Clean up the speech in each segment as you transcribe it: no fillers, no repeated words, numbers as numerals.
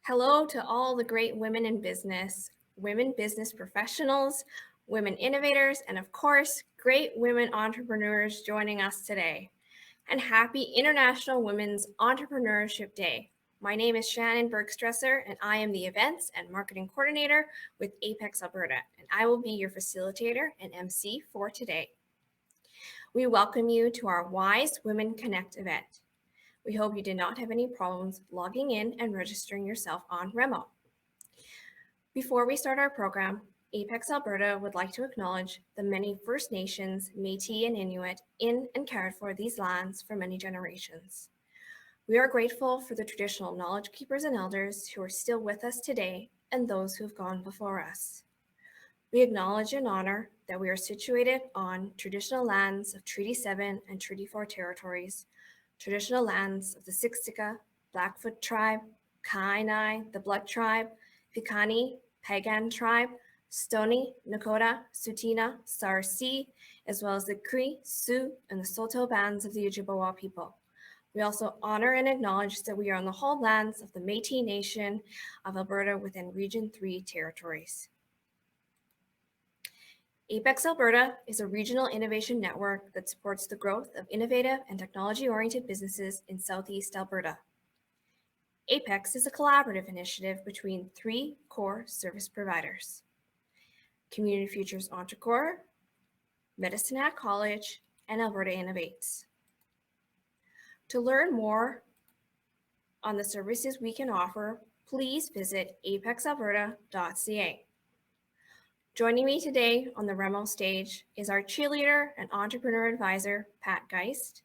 Hello to all the great women in business, women business professionals, women innovators, and of course, great women entrepreneurs joining us today. And happy International Women's Entrepreneurship Day. My name is Shannon Bergstresser, and I am the Events and Marketing Coordinator with Apex Alberta, and I will be your facilitator and MC for today. We welcome you to our Wise Women Connect event. We hope you did not have any problems logging in and registering yourself on Remo. Before we start our program, Apex Alberta would like to acknowledge the many First Nations, Métis, and Inuit in and cared for these lands for many generations. We are grateful for the traditional knowledge keepers and elders who are still with us today and those who have gone before us. We acknowledge and honor that we are situated on traditional lands of Treaty 7 and Treaty 4 territories, traditional lands of the Siksika, Blackfoot tribe, Kainai, the Blood tribe, Piikani, Pagan tribe, Stoney, Nakota, Tsuut'ina, Sarsi, as well as the Cree, Sioux, and the Saulteaux bands of the Ojibwa people. We also honor and acknowledge that we are on the whole lands of the Métis Nation of Alberta within Region 3 territories. Apex Alberta is a regional innovation network that supports the growth of innovative and technology-oriented businesses in Southeast Alberta. Apex is a collaborative initiative between three core service providers: Community Futures Entrecore, Medicine Hat College, and Alberta Innovates. To learn more on the services we can offer, please visit apexalberta.ca. Joining me today on the Remo stage is our cheerleader and entrepreneur advisor, Pat Geist,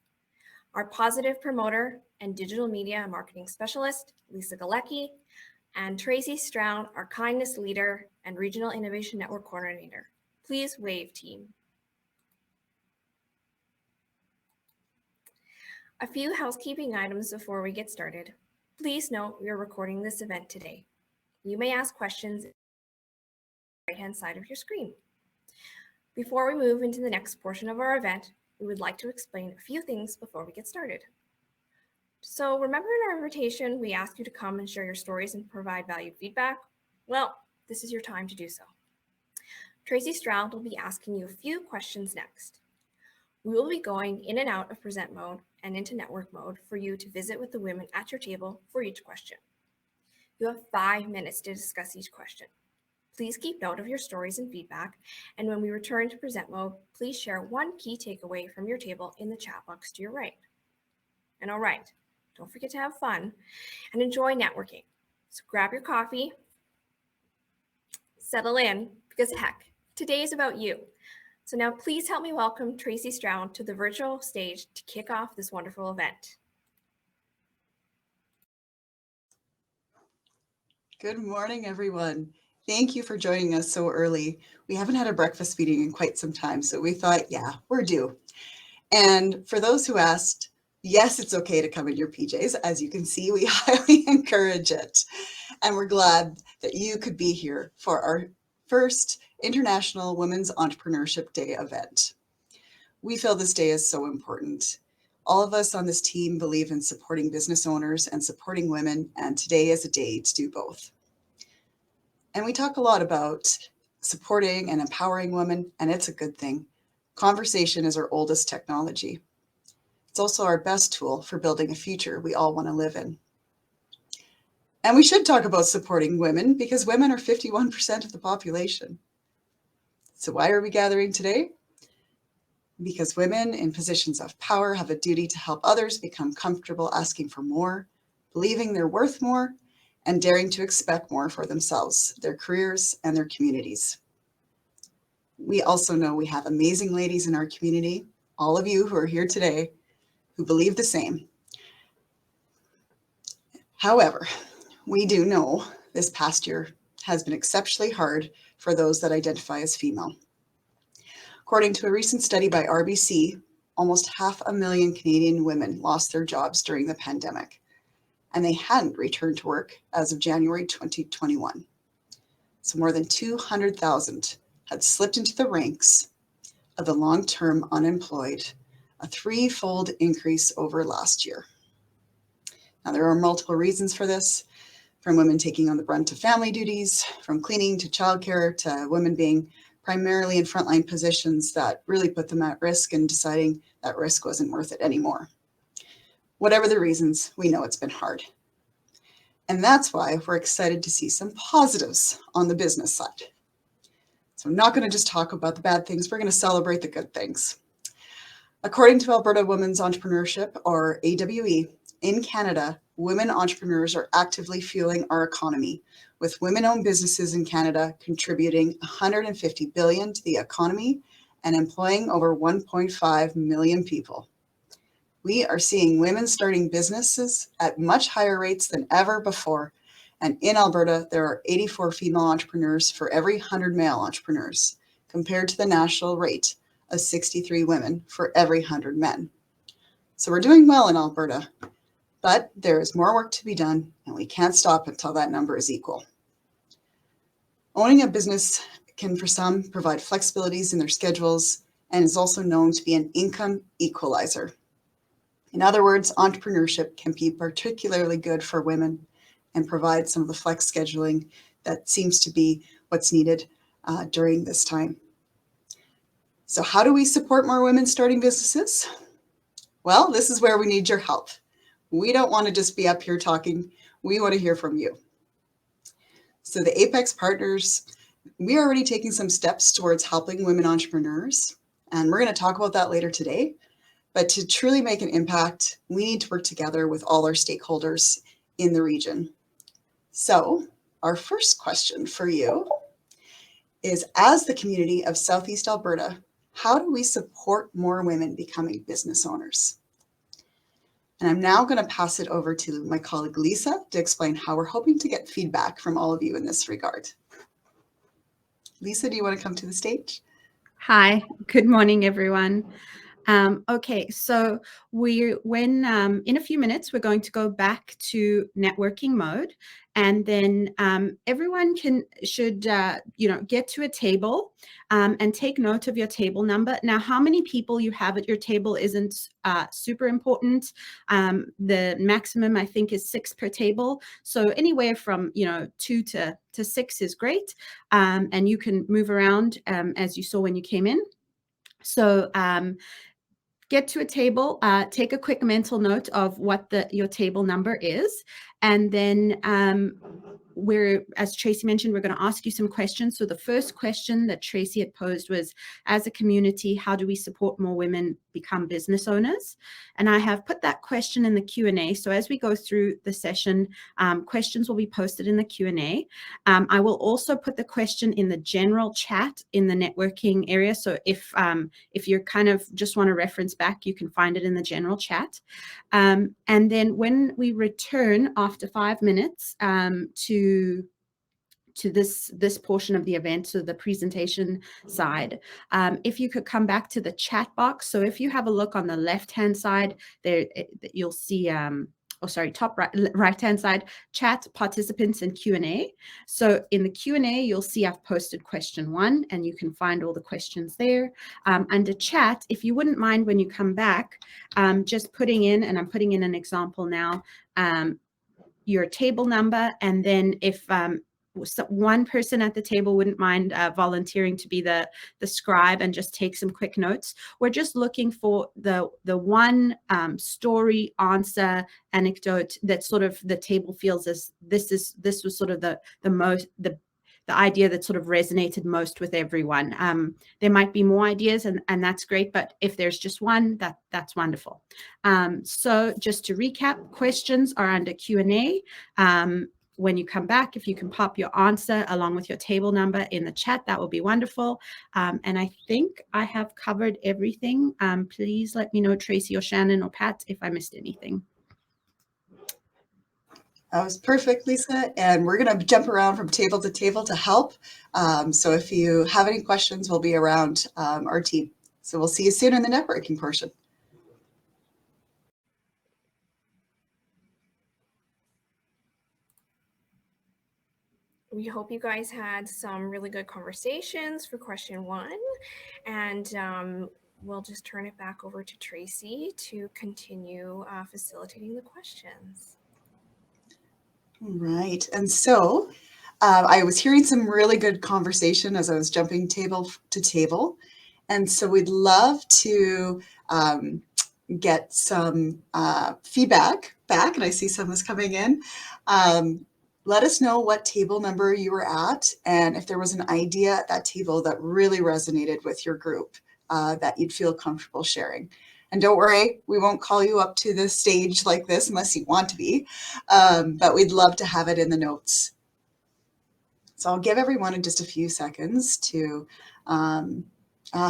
our positive promoter and digital media marketing specialist, Lisa Galecki, and Tracy Stroud, our kindness leader and regional innovation network coordinator. Please wave, team. A few housekeeping items before we get started. Please note we are recording this event today. You may ask questions right-hand side of your screen. Before we move into the next portion of our event, we would like to explain a few things before we get started. So remember in our invitation, we asked you to come and share your stories and provide valued feedback? Well, this is your time to do so. Tracy Stroud will be asking you a few questions next. We will be going in and out of present mode and into network mode for you to visit with the women at your table for each question. You have 5 minutes to discuss each question. Please keep note of your stories and feedback, and when we return to present mode, please share one key takeaway from your table in the chat box to your right. And all right, don't forget to have fun and enjoy networking. So grab your coffee, settle in, because heck, today is about you. So now please help me welcome Tracy Stroud to the virtual stage to kick off this wonderful event. Good morning, everyone. Thank you for joining us so early. We haven't had a breakfast meeting in quite some time, so we thought, yeah, we're due. And for those who asked, yes, it's okay to come in your PJs. As you can see, we highly encourage it. And we're glad that you could be here for our first International Women's Entrepreneurship Day event. We feel this day is so important. All of us on this team believe in supporting business owners and supporting women, and today is a day to do both. And we talk a lot about supporting and empowering women, and it's a good thing. Conversation is our oldest technology. It's also our best tool for building a future we all want to live in. And we should talk about supporting women because women are 51% of the population. So why are we gathering today? Because women in positions of power have a duty to help others become comfortable asking for more, believing they're worth more, and daring to expect more for themselves, their careers, and their communities. We also know we have amazing ladies in our community, all of you who are here today, who believe the same. However, we do know this past year has been exceptionally hard for those that identify as female. According to a recent study by RBC, almost 500,000 Canadian women lost their jobs during the pandemic, and they hadn't returned to work as of January 2021. So more than 200,000 had slipped into the ranks of the long-term unemployed, a threefold increase over last year. Now, there are multiple reasons for this, from women taking on the brunt of family duties, from cleaning to childcare, to women being primarily in frontline positions that really put them at risk and deciding that risk wasn't worth it anymore. Whatever the reasons, we know it's been hard. And that's why we're excited to see some positives on the business side. So I'm not going to just talk about the bad things, we're going to celebrate the good things. According to Alberta Women's Entrepreneurship, or AWE, in Canada, women entrepreneurs are actively fueling our economy, with women-owned businesses in Canada contributing $150 billion to the economy and employing over 1.5 million people. We are seeing women starting businesses at much higher rates than ever before. And in Alberta, there are 84 female entrepreneurs for every 100 male entrepreneurs, compared to the national rate of 63 women for every 100 men. So we're doing well in Alberta, but there is more work to be done, and we can't stop until that number is equal. Owning a business can, for some, provide flexibilities in their schedules and is also known to be an income equalizer. In other words, entrepreneurship can be particularly good for women and provide some of the flex scheduling that seems to be what's needed during this time. So how do we support more women starting businesses? Well, this is where we need your help. We don't want to just be up here talking. We want to hear from you. So the Apex Partners, we are already taking some steps towards helping women entrepreneurs, and we're going to talk about that later today. But to truly make an impact, we need to work together with all our stakeholders in the region. So our first question for you is, as the community of Southeast Alberta, how do we support more women becoming business owners? And I'm now going to pass it over to my colleague Lisa to explain how we're hoping to get feedback from all of you in this regard. Lisa, do you want to come to the stage? Hi, good morning, everyone. Okay, so in a few minutes, we're going to go back to networking mode, and then everyone should get to a table and take note of your table number. Now, how many people you have at your table isn't super important. The maximum, I think, is 6 per table. So anywhere from 2 to 6 is great, and you can move around as you saw when you came in. So get to a table, take a quick mental note of what your table number is, and then as Tracy mentioned, we're going to ask you some questions. So the first question that Tracy had posed was, as a community, how do we support more women become business owners? And I have put that question in the Q&A. So as we go through the session, questions will be posted in the Q&A. I will also put the question in the general chat in the networking area. So if you're kind of just want to reference back, you can find it in the general chat. And then when we return after 5 minutes to this portion of the event, so the presentation side, if you could come back to the chat box. So if you have a look on the left-hand side there, you'll see top right-hand side, chat, participants, and Q&A. So in the Q&A, you'll see I've posted question 1, and you can find all the questions there. Under chat, if you wouldn't mind when you come back, just putting in, and I'm putting in an example now, your table number, and then if one person at the table wouldn't mind volunteering to be the scribe and just take some quick notes. We're just looking for the one story, answer, anecdote that sort of the table feels as this was sort of the idea that sort of resonated most with everyone. There might be more ideas, and that's great, but if there's just one, that's wonderful. So just to recap, questions are under Q&A. When you come back, if you can pop your answer along with your table number in the chat, that will be wonderful. And I think I have covered everything. Please let me know, Tracy or Shannon or Pat, if I missed anything. That was perfect, Lisa. And we're going to jump around from table to table to help. So if you have any questions, we'll be around our team. So we'll see you soon in the networking portion. We hope you guys had some really good conversations for question 1. And we'll just turn it back over to Tracy to continue facilitating the questions. Right. And so I was hearing some really good conversation as I was jumping table to table. And so we'd love to get some feedback back. And I see some is coming in. Let us know what table number you were at and if there was an idea at that table that really resonated with your group that you'd feel comfortable sharing. And don't worry, we won't call you up to the stage like this unless you want to be, but we'd love to have it in the notes. So I'll give everyone just a few seconds to,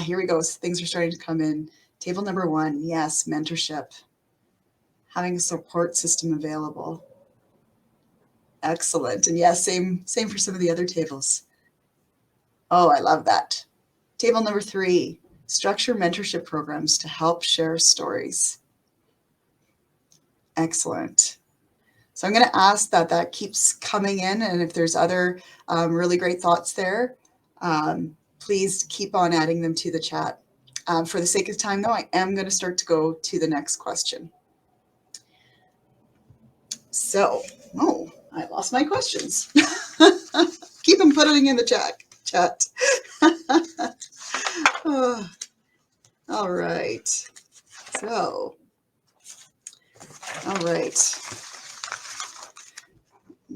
here we go. Things are starting to come in. Table number 1, yes, mentorship. Having a support system available. Excellent. And yes, same for some of the other tables. Oh, I love that. Table number 3, structure mentorship programs to help share stories. Excellent. So I'm going to ask that keeps coming in, and if there's other really great thoughts there, please keep on adding them to the chat. For the sake of time, though, I am going to start to go to the next question. So, oh, I lost my questions. Keep them putting in the chat. Oh, all right. So, all right.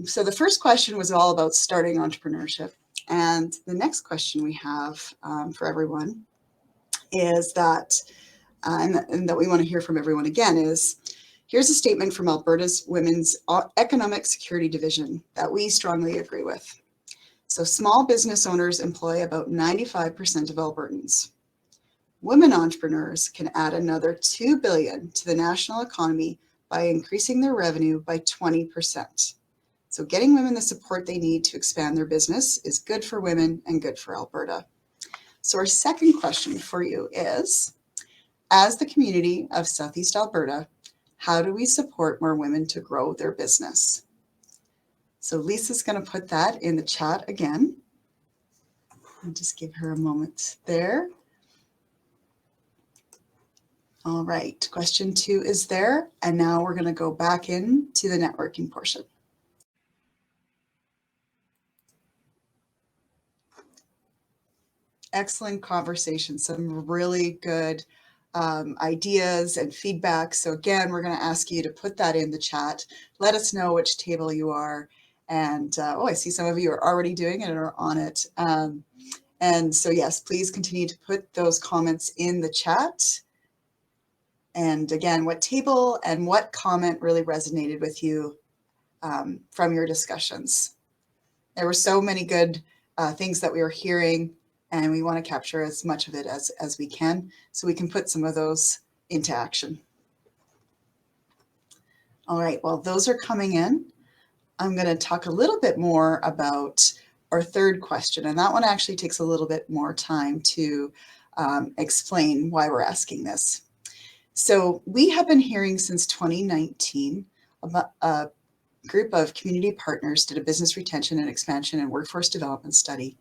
So the first question was all about starting entrepreneurship. And the next question we have for everyone is that, and that we want to hear from everyone again is, here's a statement from Alberta's Women's Economic Security Division that we strongly agree with. So small business owners employ about 95% of Albertans. Women entrepreneurs can add another $2 billion to the national economy by increasing their revenue by 20%. So getting women the support they need to expand their business is good for women and good for Alberta. So our second question for you is, as the community of Southeast Alberta, how do we support more women to grow their business? So Lisa's going to put that in the chat again. I'll just give her a moment there. All right, question 2 is there. And now we're going to go back into the networking portion. Excellent conversation, some really good ideas and feedback. So again, we're going to ask you to put that in the chat. Let us know which table you are. And oh, I see some of you are already doing it and are on it. And so yes, please continue to put those comments in the chat. And again, what table and what comment really resonated with you from your discussions? There were so many good things that we were hearing, and we want to capture as much of it as we can so we can put some of those into action. All right, well, those are coming in. I'm going to talk a little bit more about our third question, and that one actually takes a little bit more time to explain why we're asking this. So we have been hearing since 2019 about a group of community partners did a business retention and expansion and workforce development study.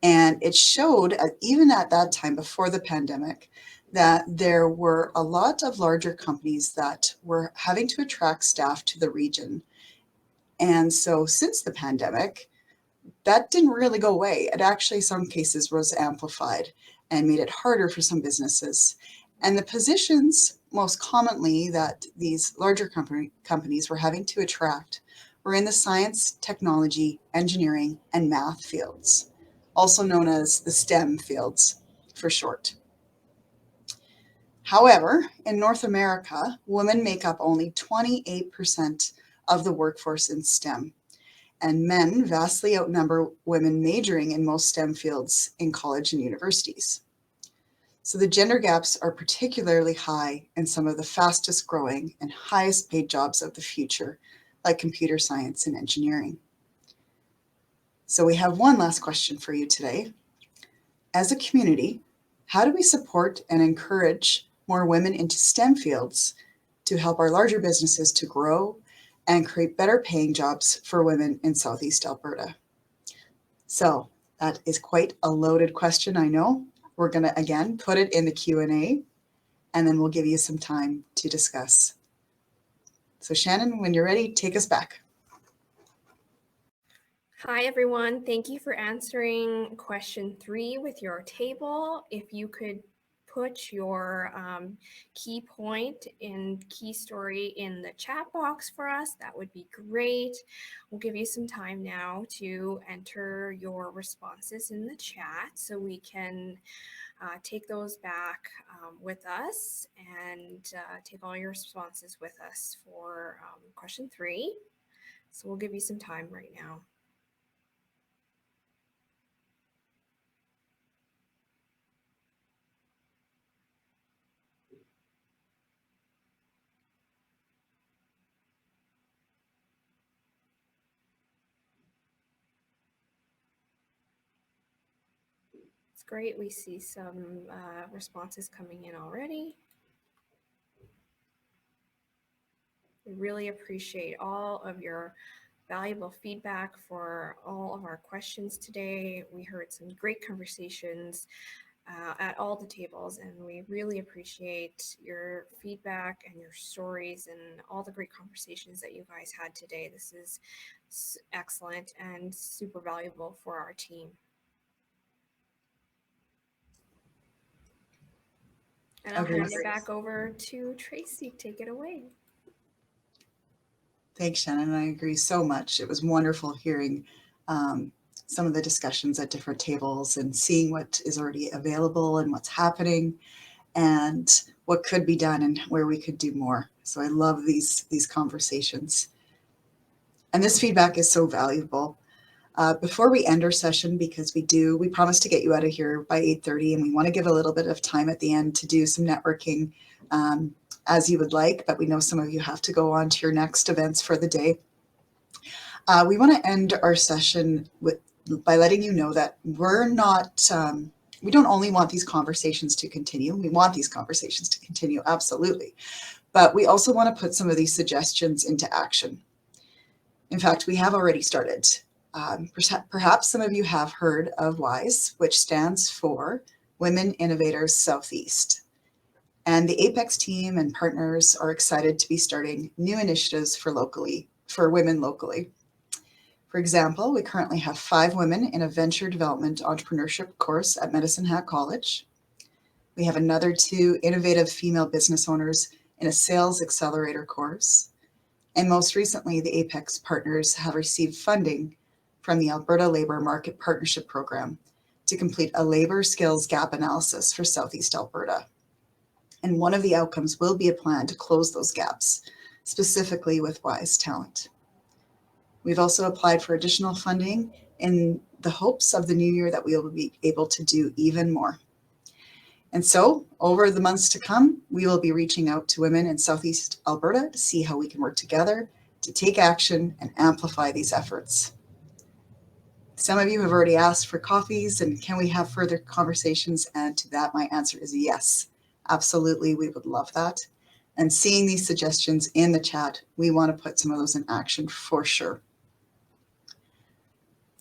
And it showed, even at that time before the pandemic, that there were a lot of larger companies that were having to attract staff to the region. And so since the pandemic, that didn't really go away. It actually, in some cases, was amplified and made it harder for some businesses. And the positions most commonly that these larger companies were having to attract were in the science, technology, engineering, and math fields, also known as the STEM fields for short. However, in North America, women make up only 28% of the workforce in STEM, and men vastly outnumber women majoring in most STEM fields in college and universities. So the gender gaps are particularly high in some of the fastest growing and highest paid jobs of the future, like computer science and engineering. So we have one last question for you today. As a community, how do we support and encourage more women into STEM fields to help our larger businesses to grow and create better paying jobs for women in Southeast Alberta? So that is quite a loaded question, I know. We're going to, again, put it in the Q&A, and then we'll give you some time to discuss. So Shannon, when you're ready, take us back. Hi, everyone. Thank you for answering question 3 with your table. If you could put your key point and key story in the chat box for us, that would be great. We'll give you some time now to enter your responses in the chat so we can take those back with us and take all your responses with us for question 3. So we'll give you some time right now. It's great. We see some responses coming in already. We really appreciate all of your valuable feedback for all of our questions today. We heard some great conversations at all the tables, and we really appreciate your feedback and your stories and all the great conversations that you guys had today. This is excellent and super valuable for our team. And I'll hand it back over to Tracy. Take it away. Thanks, Shannon. I agree so much. It was wonderful hearing some of the discussions at different tables and seeing what is already available and what's happening and what could be done and where we could do more. So I love these conversations. And this feedback is so valuable. Before we end our session, because we promise to get you out of here by 8:30, and we want to give a little bit of time at the end to do some networking as you would like, but we know some of you have to go on to your next events for the day. We want to end our session by letting you know that we don't only want these conversations to continue. We want these conversations to continue, absolutely. But we also want to put some of these suggestions into action. In fact, we have already started. Perhaps some of you have heard of WISE, which stands for Women Innovators Southeast. And the Apex team and partners are excited to be starting new initiatives for women locally. For example, we currently have 5 women in a venture development entrepreneurship course at Medicine Hat College. We have another 2 innovative female business owners in a sales accelerator course. And most recently, the Apex partners have received funding from the Alberta Labour Market Partnership Program to complete a labour skills gap analysis for Southeast Alberta. And one of the outcomes will be a plan to close those gaps, specifically with WISE talent. We've also applied for additional funding in the hopes of the new year that we will be able to do even more. And so over the months to come, we will be reaching out to women in Southeast Alberta to see how we can work together to take action and amplify these efforts. Some of you have already asked for coffees and can we have further conversations? And to that, my answer is yes, absolutely. We would love that. And seeing these suggestions in the chat, we want to put some of those in action for sure.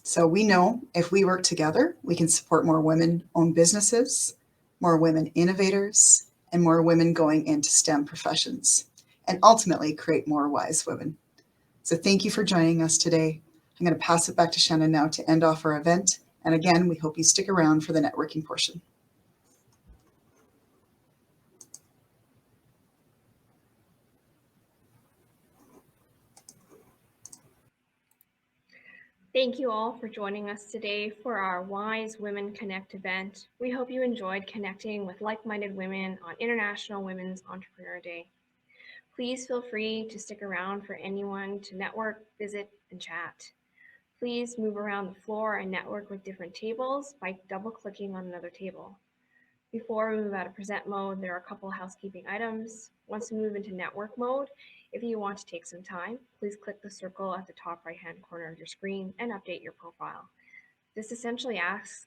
So we know if we work together, we can support more women-owned businesses, more women innovators, and more women going into STEM professions, and ultimately create more WISE women. So thank you for joining us today. I'm going to pass it back to Shannon now to end off our event. And again, we hope you stick around for the networking portion. Thank you all for joining us today for our WISE Women Connect event. We hope you enjoyed connecting with like-minded women on International Women's Entrepreneur Day. Please feel free to stick around for anyone to network, visit, and chat. Please move around the floor and network with different tables by double-clicking on another table. Before we move out of present mode, there are a couple of housekeeping items. Once we move into network mode, if you want to take some time, please click the circle at the top right-hand corner of your screen and update your profile. This essentially acts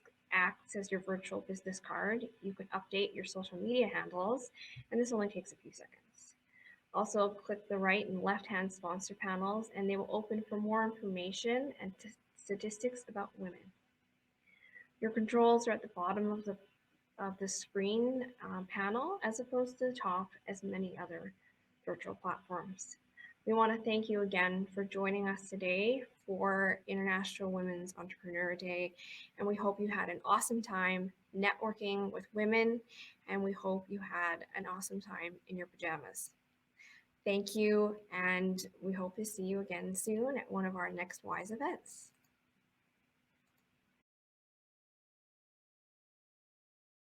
as your virtual business card. You can update your social media handles, and this only takes a few seconds. Also, click the right and left-hand sponsor panels, and they will open for more information and statistics about women. Your controls are at the bottom of the screen panel, as opposed to the top as many other virtual platforms. We want to thank you again for joining us today for International Women's Entrepreneur Day. And we hope you had an awesome time networking with women, and we hope you had an awesome time in your pajamas. Thank you, and we hope to see you again soon at one of our next WISE events.